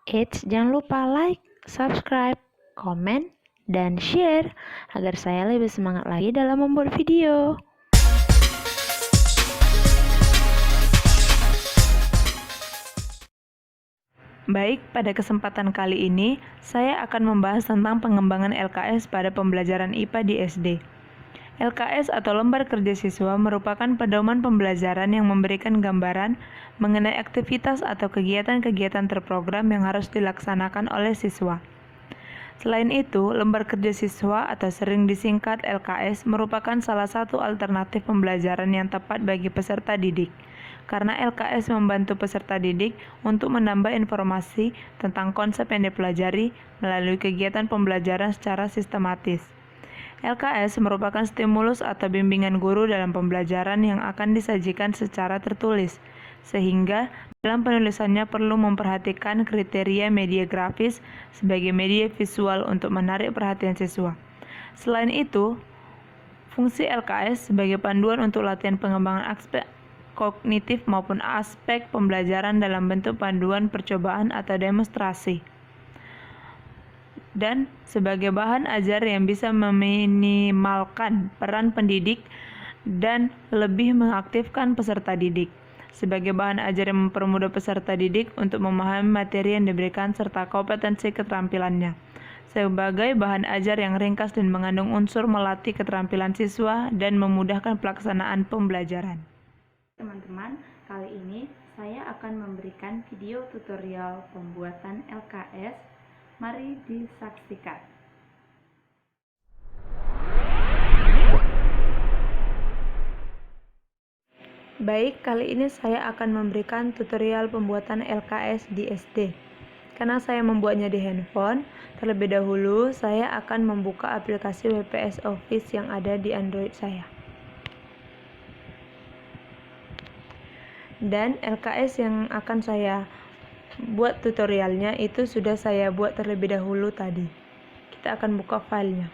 Jangan lupa like, subscribe, komen, dan share agar saya lebih semangat lagi dalam membuat video. Baik, pada kesempatan kali ini, saya akan membahas tentang pengembangan LKS pada pembelajaran IPA di SD. LKS atau Lembar Kerja Siswa merupakan pedoman pembelajaran yang memberikan gambaran mengenai aktivitas atau kegiatan-kegiatan terprogram yang harus dilaksanakan oleh siswa. Selain itu, Lembar Kerja Siswa atau sering disingkat LKS merupakan salah satu alternatif pembelajaran yang tepat bagi peserta didik, karena LKS membantu peserta didik untuk menambah informasi tentang konsep yang dipelajari melalui kegiatan pembelajaran secara sistematis. LKS merupakan stimulus atau bimbingan guru dalam pembelajaran yang akan disajikan secara tertulis, sehingga dalam penulisannya perlu memperhatikan kriteria media grafis sebagai media visual untuk menarik perhatian siswa. Selain itu, fungsi LKS sebagai panduan untuk latihan pengembangan aspek kognitif maupun aspek pembelajaran dalam bentuk panduan percobaan atau demonstrasi, dan sebagai bahan ajar yang bisa meminimalkan peran pendidik dan lebih mengaktifkan peserta didik, sebagai bahan ajar yang mempermudah peserta didik untuk memahami materi yang diberikan serta kompetensi keterampilannya, sebagai bahan ajar yang ringkas dan mengandung unsur melatih keterampilan siswa dan memudahkan pelaksanaan pembelajaran. Teman-teman, kali ini saya akan memberikan video tutorial pembuatan LKS. Mari disaksikan. Baik, kali ini saya akan memberikan tutorial pembuatan LKS di SD. Karena saya membuatnya di handphone, terlebih dahulu saya akan membuka aplikasi WPS Office yang ada di Android saya. Dan LKS yang akan saya buat tutorialnya itu sudah saya buat terlebih dahulu tadi. Kita akan buka filenya.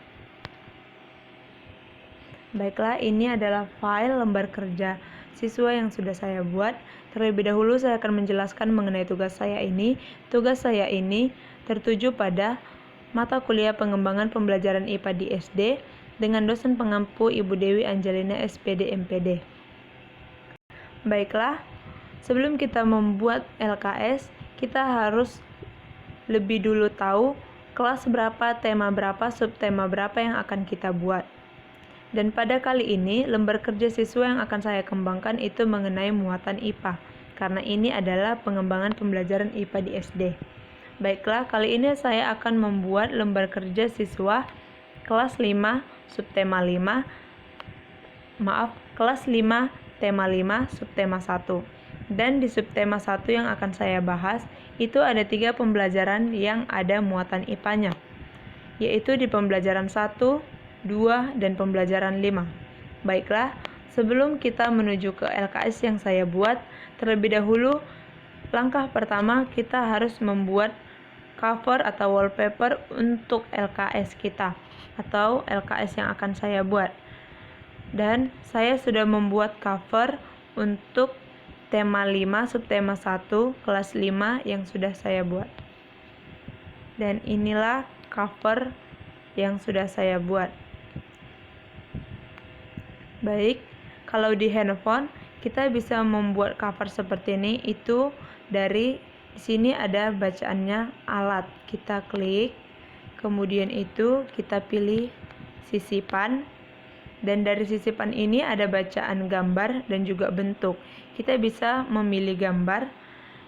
Baiklah, ini adalah file lembar kerja siswa yang sudah saya buat. Terlebih dahulu saya akan menjelaskan mengenai tugas saya ini. Tugas saya ini tertuju pada mata kuliah pengembangan pembelajaran IPA di SD dengan dosen pengampu Ibu Dewi Angelina SPD MPD. Baiklah, sebelum kita membuat LKS, kita harus lebih dulu tahu kelas berapa, tema berapa, subtema berapa yang akan kita buat. Dan pada kali ini, lembar kerja siswa yang akan saya kembangkan itu mengenai muatan IPA, karena ini adalah pengembangan pembelajaran IPA di SD. Baiklah, kali ini saya akan membuat lembar kerja siswa kelas 5, subtema 5, kelas 5, tema 5, subtema 1. Dan di subtema 1 yang akan saya bahas, itu ada 3 pembelajaran yang ada muatan IPA-nya, yaitu di pembelajaran 1, 2, dan pembelajaran 5. Baiklah, sebelum kita menuju ke LKS yang saya buat, terlebih dahulu, langkah pertama kita harus membuat cover atau wallpaper untuk LKS kita, atau LKS yang akan saya buat. Dan saya sudah membuat cover untuk tema 5, subtema 1, kelas 5 yang sudah saya buat. Dan inilah cover yang sudah saya buat. Baik, kalau di handphone kita bisa membuat cover seperti ini. Itu dari sini ada bacaannya alat. Kita klik, kemudian itu kita pilih sisipan. Dan dari sisipan ini ada bacaan gambar dan juga bentuk. Kita bisa memilih gambar,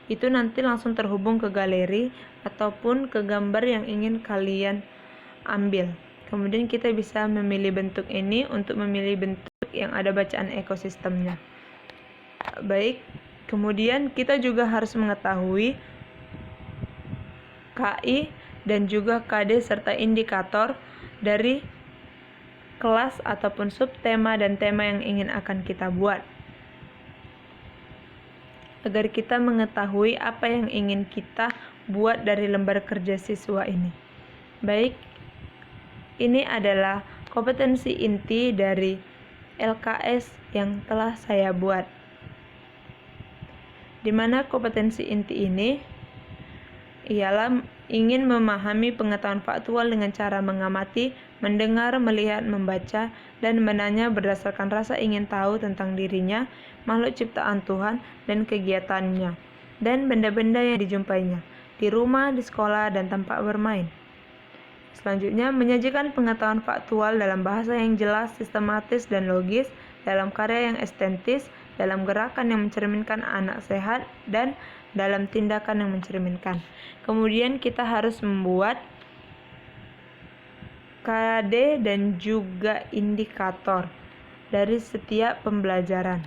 itu nanti langsung terhubung ke galeri ataupun ke gambar yang ingin kalian ambil. Kemudian kita bisa memilih bentuk ini untuk memilih bentuk yang ada bacaan ekosistemnya. Baik, kemudian kita juga harus mengetahui KI dan juga KD serta indikator dari kelas ataupun subtema dan tema yang ingin akan kita buat, agar kita mengetahui apa yang ingin kita buat dari lembar kerja siswa ini. Baik, ini adalah kompetensi inti dari LKS yang telah saya buat. Di mana kompetensi inti ini ialah ingin memahami pengetahuan faktual dengan cara mengamati, mendengar, melihat, membaca, dan menanya berdasarkan rasa ingin tahu tentang dirinya, makhluk ciptaan Tuhan, dan kegiatannya, dan benda-benda yang dijumpainya, di rumah, di sekolah, dan tempat bermain. Selanjutnya, menyajikan pengetahuan faktual dalam bahasa yang jelas, sistematis, dan logis, dalam karya yang estetis, dalam gerakan yang mencerminkan anak sehat, dan dalam tindakan yang mencerminkan. Kemudian kita harus membuat KD dan juga indikator dari setiap pembelajaran.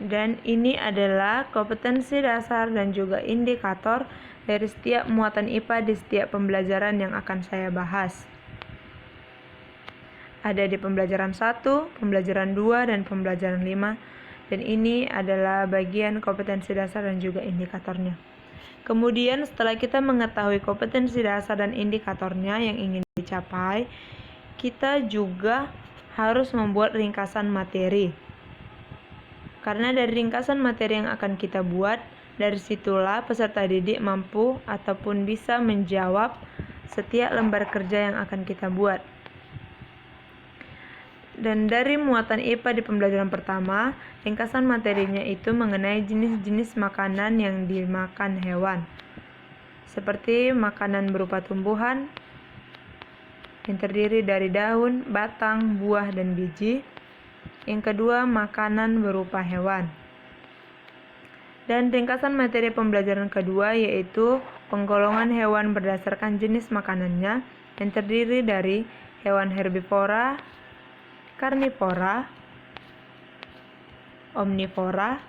Dan ini adalah kompetensi dasar dan juga indikator dari setiap muatan IPA di setiap pembelajaran yang akan saya bahas. Ada di pembelajaran 1, pembelajaran 2, dan pembelajaran 5. Dan ini adalah bagian kompetensi dasar dan juga indikatornya. Kemudian setelah kita mengetahui kompetensi dasar dan indikatornya yang ingin dicapai, kita juga harus membuat ringkasan materi. Karena dari ringkasan materi yang akan kita buat, dari situlah peserta didik mampu ataupun bisa menjawab setiap lembar kerja yang akan kita buat. Dan dari muatan IPA di pembelajaran pertama, ringkasan materinya itu mengenai jenis-jenis makanan yang dimakan hewan. Seperti makanan berupa tumbuhan yang terdiri dari daun, batang, buah, dan biji. Yang kedua, makanan berupa hewan. Dan ringkasan materi pembelajaran kedua yaitu penggolongan hewan berdasarkan jenis makanannya yang terdiri dari hewan herbivora, karnivora, omnivora,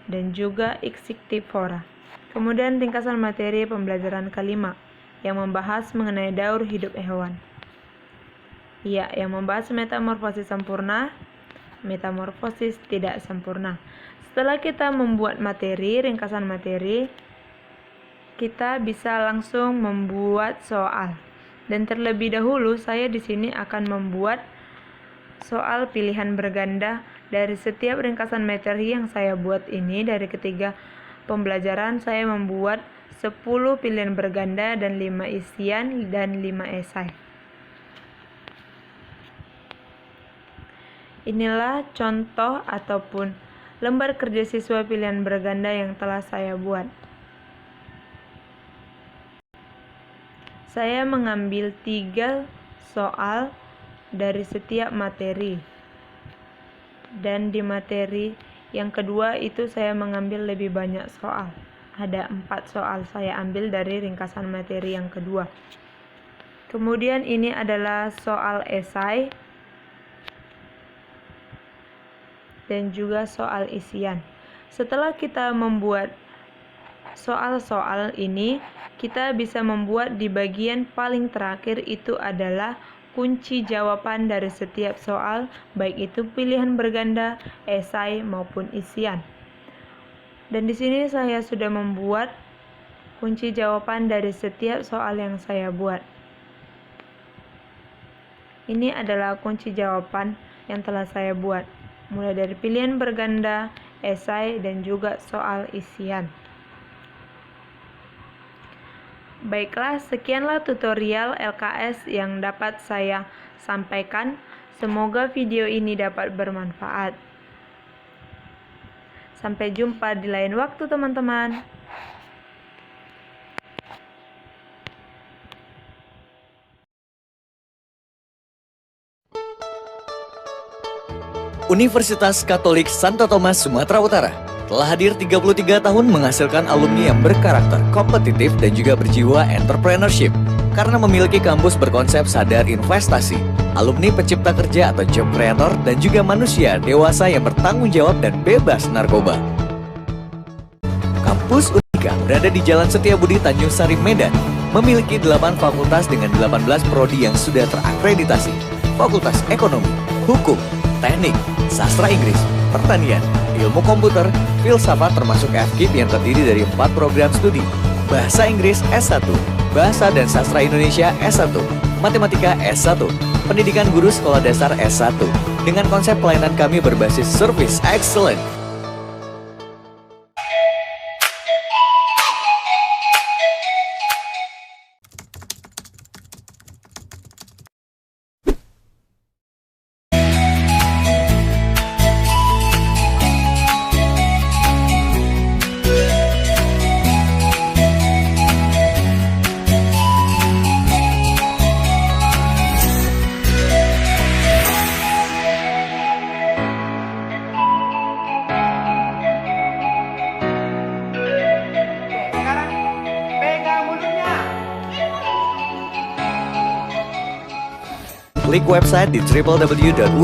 dan juga insektivora. Kemudian ringkasan materi pembelajaran kelima yang membahas mengenai daur hidup hewan. Ya, yang membahas metamorfosis sempurna, metamorfosis tidak sempurna. Setelah kita membuat materi, ringkasan materi, kita bisa langsung membuat soal. Dan terlebih dahulu saya di sini akan membuat soal pilihan berganda dari setiap ringkasan materi yang saya buat ini. Dari ketiga pembelajaran saya membuat 10 pilihan berganda dan 5 isian dan 5 esai. Inilah contoh ataupun lembar kerja siswa pilihan berganda yang telah saya buat. Saya mengambil 3 soal dari setiap materi, dan di materi yang kedua itu saya mengambil lebih banyak soal. Ada 4 soal saya ambil dari ringkasan materi yang kedua. Kemudian ini adalah soal esai dan juga soal isian. Setelah kita membuat soal-soal ini, kita bisa membuat di bagian paling terakhir itu adalah kunci jawaban dari setiap soal, baik itu pilihan berganda, esai maupun isian. Dan di sini saya sudah membuat kunci jawaban dari setiap soal yang saya buat. Ini adalah kunci jawaban yang telah saya buat, mulai dari pilihan berganda, esai, dan juga soal isian. Baiklah, sekianlah tutorial LKS yang dapat saya sampaikan. Semoga video ini dapat bermanfaat. Sampai jumpa di lain waktu, teman-teman. Universitas Katolik Santo Thomas Sumatera Utara telah hadir 33 tahun menghasilkan alumni yang berkarakter kompetitif dan juga berjiwa entrepreneurship. Karena memiliki kampus berkonsep sadar investasi, alumni pencipta kerja atau job creator, dan juga manusia dewasa yang bertanggung jawab dan bebas narkoba. Kampus Unika berada di Jalan Setiabudi, Tanjung Sari, Medan. Memiliki 8 fakultas dengan 18 prodi yang sudah terakreditasi. Fakultas Ekonomi, Hukum, Teknik, Sastra Inggris, Pertanian, Ilmu Komputer, Filsafat termasuk FKIP yang terdiri dari 4 program studi. Bahasa Inggris S1, Bahasa dan Sastra Indonesia S1, Matematika S1, Pendidikan Guru Sekolah Dasar S1. Dengan konsep pelayanan kami berbasis Service Excellent. klik website di www.ust.ac.id